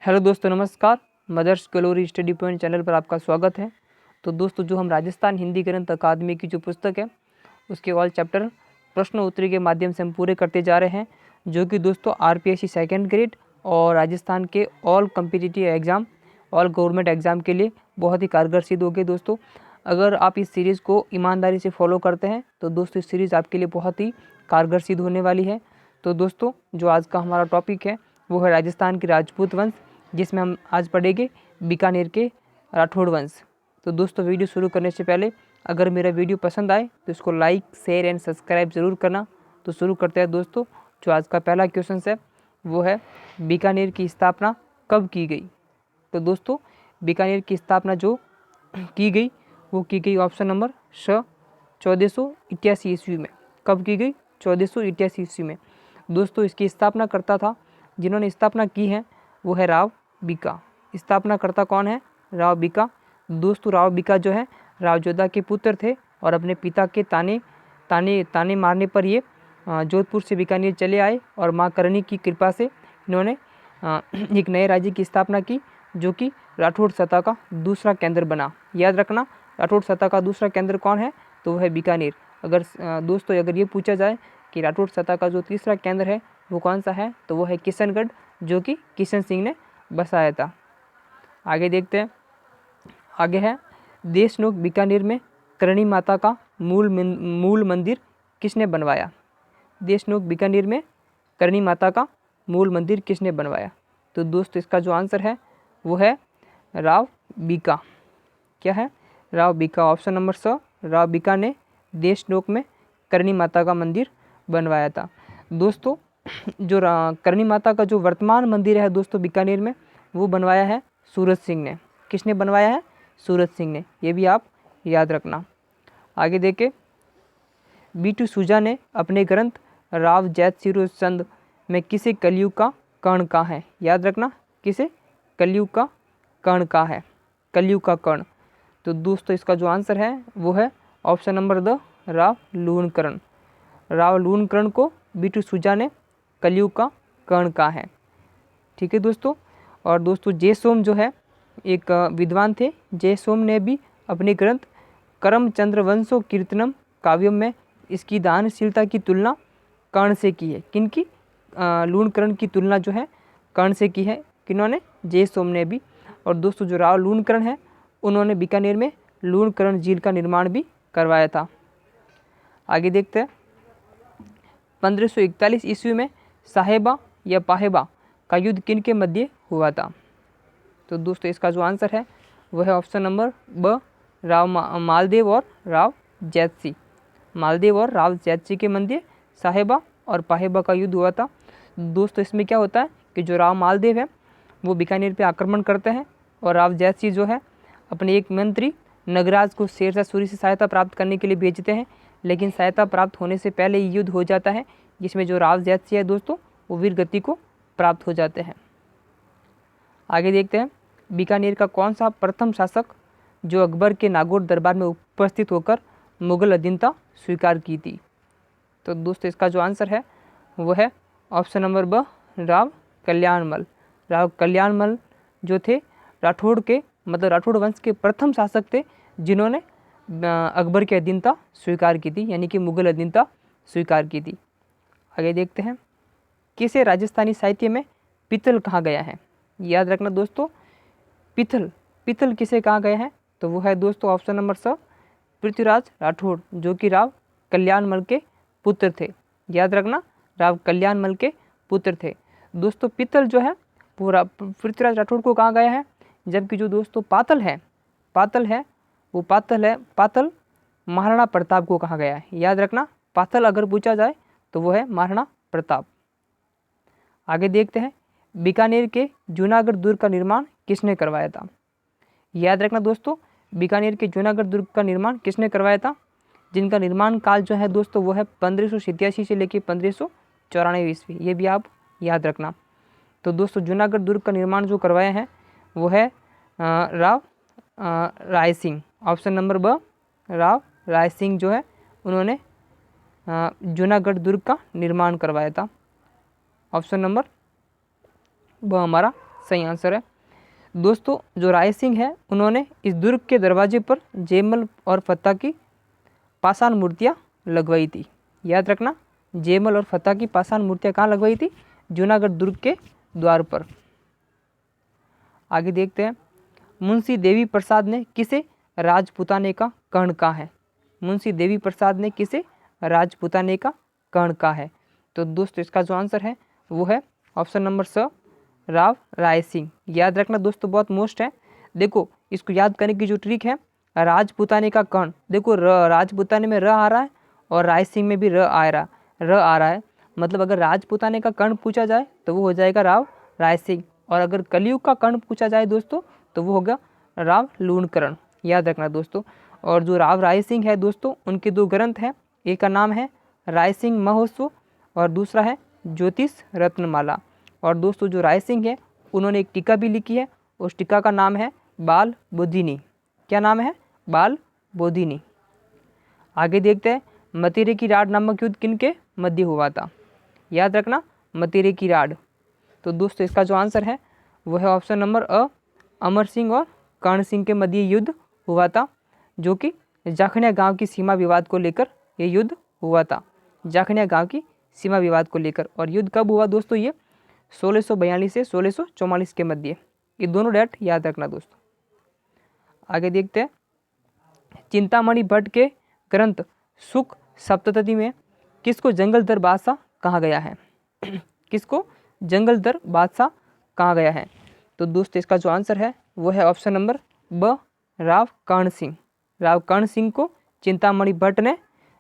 Hello दोस्तों, नमस्कार। Mother's Glory Study Point channel पर आपका स्वागत है। तो दोस्तों, जो हम राजस्थान हिंदी ग्रंथ अकादमी की जो पुस्तक है उसके ऑल चैप्टर प्रश्न उत्तरी के माध्यम से हम पूरे करते जा रहे हैं, जो कि दोस्तों आरपीएससी सेकंड ग्रेड और राजस्थान के all competitive exam, all government exam के लिए बहुत ही कारगर सिद्ध होगी। दोस्तों, अगर आप इस सीरीज़ को ईमानदारी से फॉलो करते हैं तो दोस्तों इस सीरीज़ आपके लिए बहुत ही कारगर सिद्ध होने वाली है। तो दोस्तों, जो आज का हमारा टॉपिक है वो है राजस्थान के राजपूत वंश, जिसमें हम आज पढ़ेंगे बीकानेर के राठौड़ वंश। तो दोस्तों, वीडियो शुरू करने से पहले अगर मेरा वीडियो पसंद आए तो इसको लाइक, शेयर एंड सब्सक्राइब ज़रूर करना। तो शुरू करते हैं दोस्तों। जो आज का पहला क्वेश्चन है वो है बीकानेर की स्थापना कब की गई। तो दोस्तों, बीकानेर की स्थापना जो की गई वो की गई ऑप्शन नंबर 1488 ईस्वी में। कब की गई? 1488 ईस्वी में। दोस्तों, इसकी स्थापना करता था, जिन्होंने स्थापना की है वो है राव बीका। स्थापना करता कौन है? राव बीका। दोस्तों, राव बीका जो है राव जोधा के पुत्र थे और अपने पिता के ताने मारने पर ये जोधपुर से बीकानेर चले आए और माँ करणी की कृपा से इन्होंने एक नए राज्य की स्थापना की, जो कि राठौड़ सत्ता का दूसरा केंद्र बना। याद रखना, राठौड़ सत्ता का दूसरा केंद्र कौन है? तो वह है बीकानेर। अगर दोस्तों अगर ये पूछा जाए कि राठौड़ सत्ता का जो तीसरा केंद्र है वो कौन सा है, तो वो है किशनगढ़, जो कि किशन सिंह ने बसाया था। आगे देखते हैं। आगे है देशनोक बीकानेर में करणी माता का मूल मंदिर किसने बनवाया? देशनोक बीकानेर में करणी माता का मूल मंदिर किसने बनवाया? तो दोस्तों, इसका जो आंसर है वो है राव बीका। क्या है? राव बीका। ऑप्शन नंबर 100, राव बीका ने देशनोक में करणी माता का मंदिर बनवाया था। दोस्तों, जो करणी माता का जो वर्तमान मंदिर है दोस्तों बीकानेर में, वो बनवाया है सूरत सिंह ने। किसने बनवाया है? सूरत सिंह ने। ये भी आप याद रखना। आगे देखें। बीटू सुजा ने अपने ग्रंथ राव जैत सिरो चंद में किसे कलयुग का कर्ण कहा है? याद रखना, किसे कलयुग का कर्ण कहा है? कलयुग का कर्ण। तो दोस्तों, इसका जो आंसर है वो है ऑप्शन नंबर 2, राव लूणकरण। राव लूणकरण को बीटू सुजा ने कलयुग का कर्ण कहा है। ठीक है दोस्तों। और दोस्तों, जय सोम जो है एक विद्वान थे। जय सोम ने भी अपने ग्रंथ करमचंद्र वंशो कीर्तनम काव्यम में इसकी दानशीलता की तुलना कर्ण से की है। किनकी? लूणकरण की तुलना जो है कर्ण से की है। किन्होंने? जय सोम ने भी। और दोस्तों, जो राव लूणकरण है उन्होंने बीकानेर में लूणकरण झील का निर्माण भी करवाया था। आगे देखते हैं। 1541 ईस्वी में साहेबा या पाहेबा का युद्ध किन के मध्य हुआ था? तो दोस्तों, इसका जो आंसर है वह है ऑप्शन नंबर ब, राव मालदेव और राव जैतसी। मालदेव और राव जैतसी के मध्य साहेबा और पाहेबा का युद्ध हुआ था। दोस्तों, इसमें क्या होता है कि जो राव मालदेव है वो बीकानेर पे आक्रमण करते हैं और राव जैतसी जो है अपने एक मंत्री नगराज को शेरशाह सूरी से सहायता प्राप्त करने के लिए भेजते हैं, लेकिन सहायता प्राप्त होने से पहले ही युद्ध हो जाता है, जिसमें जो राव जैतसी है दोस्तों वो वीर गति को प्राप्त हो जाते हैं। आगे देखते हैं। बीकानेर का कौन सा प्रथम शासक जो अकबर के नागौर दरबार में उपस्थित होकर मुगल अधीनता स्वीकार की थी? तो दोस्तों, इसका जो आंसर है वो है ऑप्शन नंबर ब, राव कल्याणमल। राव कल्याणमल जो थे राठौड़ के राठौड़ वंश के प्रथम शासक थे, जिन्होंने अकबर की अधीनता स्वीकार की थी, यानी कि मुगल अधीनता स्वीकार की थी। आगे देखते हैं। किसे राजस्थानी साहित्य में पितल कहा गया है? याद रखना दोस्तों, पितल किसे कहा गया है? तो वो है दोस्तों ऑप्शन नंबर 100, पृथ्वीराज राठौड़, जो कि राव कल्याणमल के पुत्र थे। याद रखना, राव कल्याणमल के पुत्र थे। दोस्तों, पितल जो है वो पृथ्वीराज राठौड़ को कहा गया है, जबकि जो दोस्तों पातल है वो पातल महाराणा प्रताप को कहा गया है। याद रखना, पातल अगर पूछा जाए तो वो है महाराणा प्रताप। आगे देखते हैं। बीकानेर के जूनागढ़ दुर्ग का निर्माण किसने करवाया था? याद रखना दोस्तों, बीकानेर के जूनागढ़ दुर्ग का निर्माण किसने करवाया था? जिनका निर्माण काल जो है दोस्तों वो है 1587 से लेकर 1594 ईस्वी। ये भी आप याद रखना। तो दोस्तों, जूनागढ़ दुर्ग का निर्माण जो करवाया है वो है राव राय सिंह। ऑप्शन नंबर ब, राव राय सिंह जो है उन्होंने जूनागढ़ दुर्ग का निर्माण करवाया था। ऑप्शन नंबर ब हमारा सही आंसर है। दोस्तों जो राय सिंह है उन्होंने इस दुर्ग के दरवाजे पर जयमल और फतेह की पाषाण मूर्तियाँ लगवाई थी। याद रखना, जयमल और फतेह की पाषाण मूर्तियाँ कहाँ लगवाई थी? जूनागढ़ दुर्ग के द्वार पर। आगे देखते हैं, मुंशी देवी प्रसाद ने किसे राजपुताने का कर्ण कहा है? मुंशी देवी प्रसाद ने किसे राजपुताने का कर्ण कहा है? तो दोस्तों इसका जो आंसर है वो है ऑप्शन नंबर स, राव राय सिंह। याद रखना दोस्तों, बहुत मोस्ट है। देखो इसको याद करने की जो ट्रिक है, राजपुताने का कर्ण, देखो राजपुताने में र आ रहा है और राय सिंह में भी र आ रहा है। मतलब अगर राजपुताने का कर्ण पूछा जाए तो वो हो जाएगा राव राय सिंह, और अगर कलयुग का कर्ण पूछा जाए दोस्तों तो वो होगा राव लूणकरण। याद रखना दोस्तों। और जो राव राय सिंह है दोस्तों, उनके दो ग्रंथ हैं, एक का नाम है राय सिंह महोत्सव और दूसरा है ज्योतिष रत्नमाला। और दोस्तों जो राय सिंह है उन्होंने एक टीका भी लिखी है, उस टीका का नाम है बाल बोधिनी। क्या नाम है? बाल बोधिनी। आगे देखते हैं, मतेरे की राड नामक युद्ध किनके मध्य हुआ था? याद रखना, मतेरे की राड। तो दोस्तों इसका जो आंसर है वो है ऑप्शन नंबर अ, अमर सिंह और कर्ण सिंह के मध्य युद्ध हुआ था, जो कि जाखनिया गांव की सीमा विवाद को लेकर ये युद्ध हुआ था। जाखनिया गांव की सीमा विवाद को लेकर। और युद्ध कब हुआ दोस्तों? ये 1642 से 1644 के मध्य। ये दोनों डेट याद रखना दोस्तों। आगे देखते हैं, चिंतामणि भट्ट के ग्रंथ सुख सप्तशती में किसको जंगलधर बादशाह कहा गया है? किसको जंगलधर बादशाह कहा गया है? तो दोस्तों इसका जो आंसर है वो है ऑप्शन नंबर ब, राव कर्ण सिंह। राव कर्ण सिंह को चिंतामणि भट्ट ने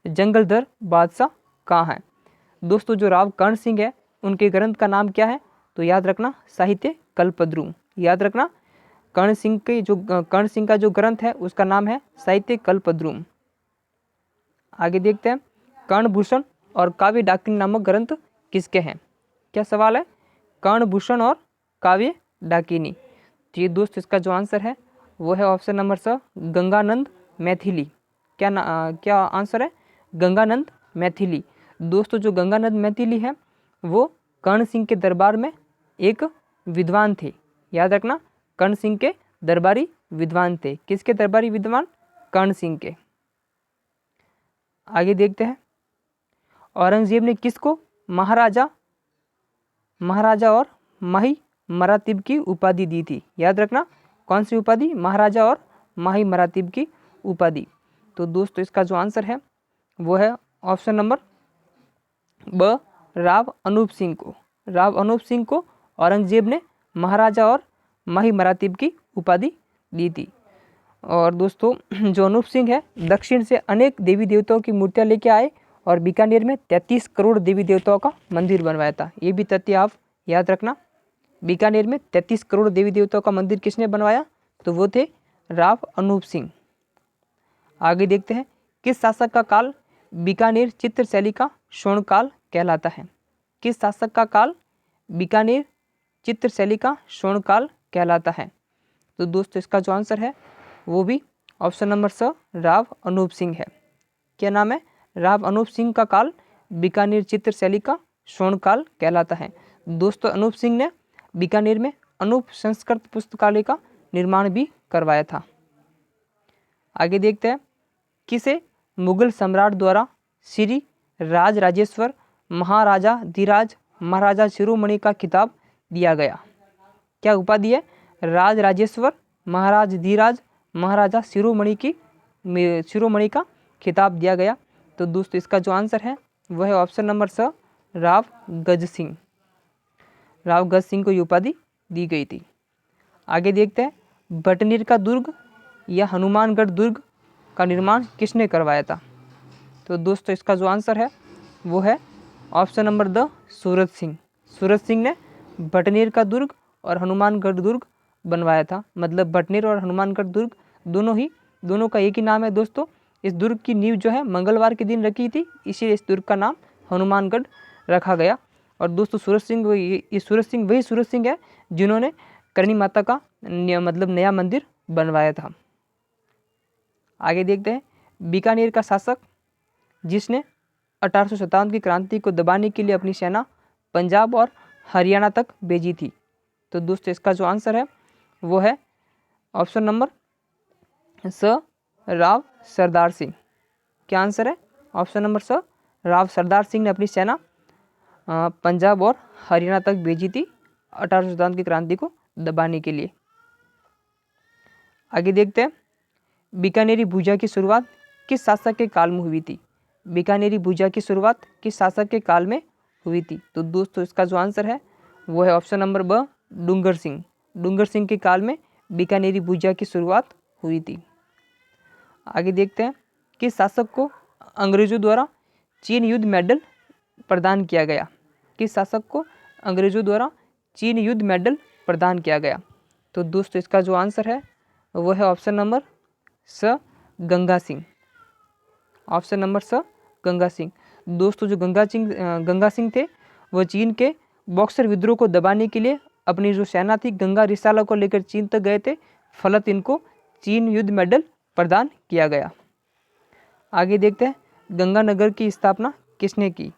जंगलधर बादशाह कहा है। दोस्तों जो राव कर्ण सिंह है उनके ग्रंथ का नाम क्या है? तो याद रखना, साहित्य कल्पद्रुम। याद रखना, कर्ण सिंह का जो ग्रंथ है उसका नाम है साहित्य कल्पद्रुम। आगे देखते हैं, कर्णभूषण और काव्य डाकिनी नामक ग्रंथ किसके हैं? क्या सवाल है? कर्णभूषण और काव्य डाकिनी। तो ये दोस्त इसका जो आंसर है वो है ऑप्शन नंबर स, गंगानंद मैथिली। क्या आंसर है? गंगानंद मैथिली। दोस्तों जो गंगानंद मैथिली है वो कर्ण सिंह के दरबार में एक विद्वान थे। याद रखना, कर्ण सिंह के दरबारी विद्वान थे। किसके दरबारी विद्वान? कर्ण सिंह के। आगे देखते हैं, औरंगजेब ने किसको महाराजा और माही मरातीब की उपाधि दी थी? याद रखना, कौन सी उपाधि? महाराजा और माही मरातीब की उपाधि। तो दोस्तों इसका जो आंसर है वो है ऑप्शन नंबर ब, राव अनूप सिंह को। राव अनूप सिंह को औरंगजेब ने महाराजा और माही मरातीब की उपाधि दी थी। और दोस्तों जो अनूप सिंह है दक्षिण से अनेक देवी देवताओं की मूर्तियां लेके आए और बीकानेर में 33 करोड़ देवी देवताओं का मंदिर बनवाया था। ये भी तथ्य आप याद रखना। बीकानेर में 33 करोड़ देवी देवताओं का मंदिर किसने बनवाया? तो वो थे राव अनूप सिंह। आगे देखते हैं, किस शासक का काल बीकानेर चित्रशैली का स्वर्णकाल कहलाता है? किस शासक का काल बीकानेर चित्रशैली का स्वर्णकाल कहलाता है? तो दोस्तों इसका जो आंसर है वो भी ऑप्शन नंबर स, राव अनूप सिंह है। क्या नाम है? राव अनूप सिंह का काल बीकानेर चित्रशैली का स्वर्णकाल कहलाता है। दोस्तों अनूप सिंह ने बीकानेर में अनूप संस्कृत पुस्तकालय का निर्माण भी करवाया था। आगे देखते हैं, किसे मुगल सम्राट द्वारा श्री राज राजेश्वर महाराजा धीराज महाराजा शिरोमणि का खिताब दिया गया? क्या उपाधि है? राज राजेश्वर महाराज धीराज महाराजा शिरोमणि का खिताब दिया गया। तो दोस्तों इसका जो आंसर है वह है ऑप्शन नंबर स, राव गज सिंह। राव गज सिंह को ये उपाधि दी गई थी। आगे देखते हैं, बटनेर का दुर्ग या हनुमानगढ़ दुर्ग का निर्माण किसने करवाया था? तो दोस्तों इसका जो आंसर है वो है option number the, Surat Singh. Surat Singh ने बटनेर का दुर्ग और हनुमानगढ़ दुर्ग बनवाया था। मतलब बटनेर और हनुमानगढ़ दुर्ग दोनों का एक ही नाम है दोस्तों। इस दुर्ग की नींव जो है मंगलवार के दिन रखी थी, इसीलिए इस दुर्ग का नाम हनुमानगढ़ रखा गया। और दोस्तों सूरत सिंह वही सूरत सिंह है जिन्होंने करणी माता का मतलब नया मंदिर बनवाया था। आगे देखते हैं, बीकानेर का शासक जिसने 1857 की क्रांति को दबाने के लिए अपनी सेना पंजाब और हरियाणा तक भेजी थी, तो दोस्तों इसका जो आंसर है वो है ऑप्शन नंबर स, राव सरदार सिंह। क्या आंसर है? ऑप्शन नंबर स, राव सरदार सिंह ने अपनी सेना पंजाब और हरियाणा तक भेजी थी 1857 की क्रांति को दबाने के लिए। आगे देखते हैं, बीकानेरी भुजा की शुरुआत किस शासक के काल में हुई थी? बीकानेरी भुजा की शुरुआत किस शासक के काल में हुई थी? तो दोस्तों इसका जो आंसर है वो है ऑप्शन नंबर ब, डूंगर सिंह। डूंगर सिंह के काल में बीकानेरी भुजा की शुरुआत हुई थी। आगे देखते हैं, किस शासक को अंग्रेजों द्वारा चीन युद्ध मेडल प्रदान किया गया? किस शासक को अंग्रेजों द्वारा चीन युद्ध मेडल प्रदान किया गया? तो दोस्तों इसका जो आंसर है वो है ऑप्शन नंबर स, गंगा सिंह। ऑप्शन नंबर स, गंगा सिंह। दोस्तों जो गंगा सिंह थे वो चीन के बॉक्सर विद्रोह को दबाने के लिए अपनी जो सेना थी गंगा रिसाला को लेकर चीन तक गए थे, फलत इनको चीन युद्ध मेडल प्रदान किया गया। आगे देखते हैं, गंगानगर की स्थापना किसने की?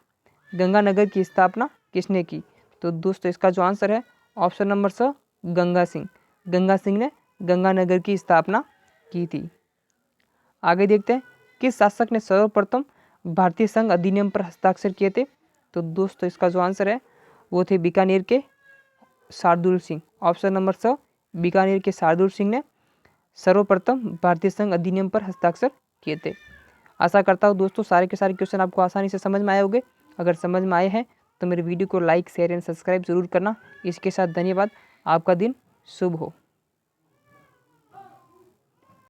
गंगानगर की स्थापना किसने की? तो दोस्तों इसका जो आंसर है ऑप्शन नंबर स, गंगा सिंह। गंगा सिंह ने गंगानगर की स्थापना की थी। आगे देखते हैं, किस शासक ने सर्वप्रथम भारतीय संघ अधिनियम पर हस्ताक्षर किए थे? तो दोस्तों इसका जो आंसर है वो थे बीकानेर के शार्दुल सिंह। ऑप्शन नंबर स, बीकानेर के शार्दुल सिंह ने सर्वप्रथम भारतीय संघ अधिनियम पर हस्ताक्षर किए थे। आशा करता हूँ दोस्तों सारे के सारे क्वेश्चन आपको आसानी से समझ में आए होंगे। अगर समझ में आए हैं तो मेरे वीडियो को लाइक, शेयर एंड सब्सक्राइब जरूर करना। इसके साथ धन्यवाद। आपका दिन शुभ हो।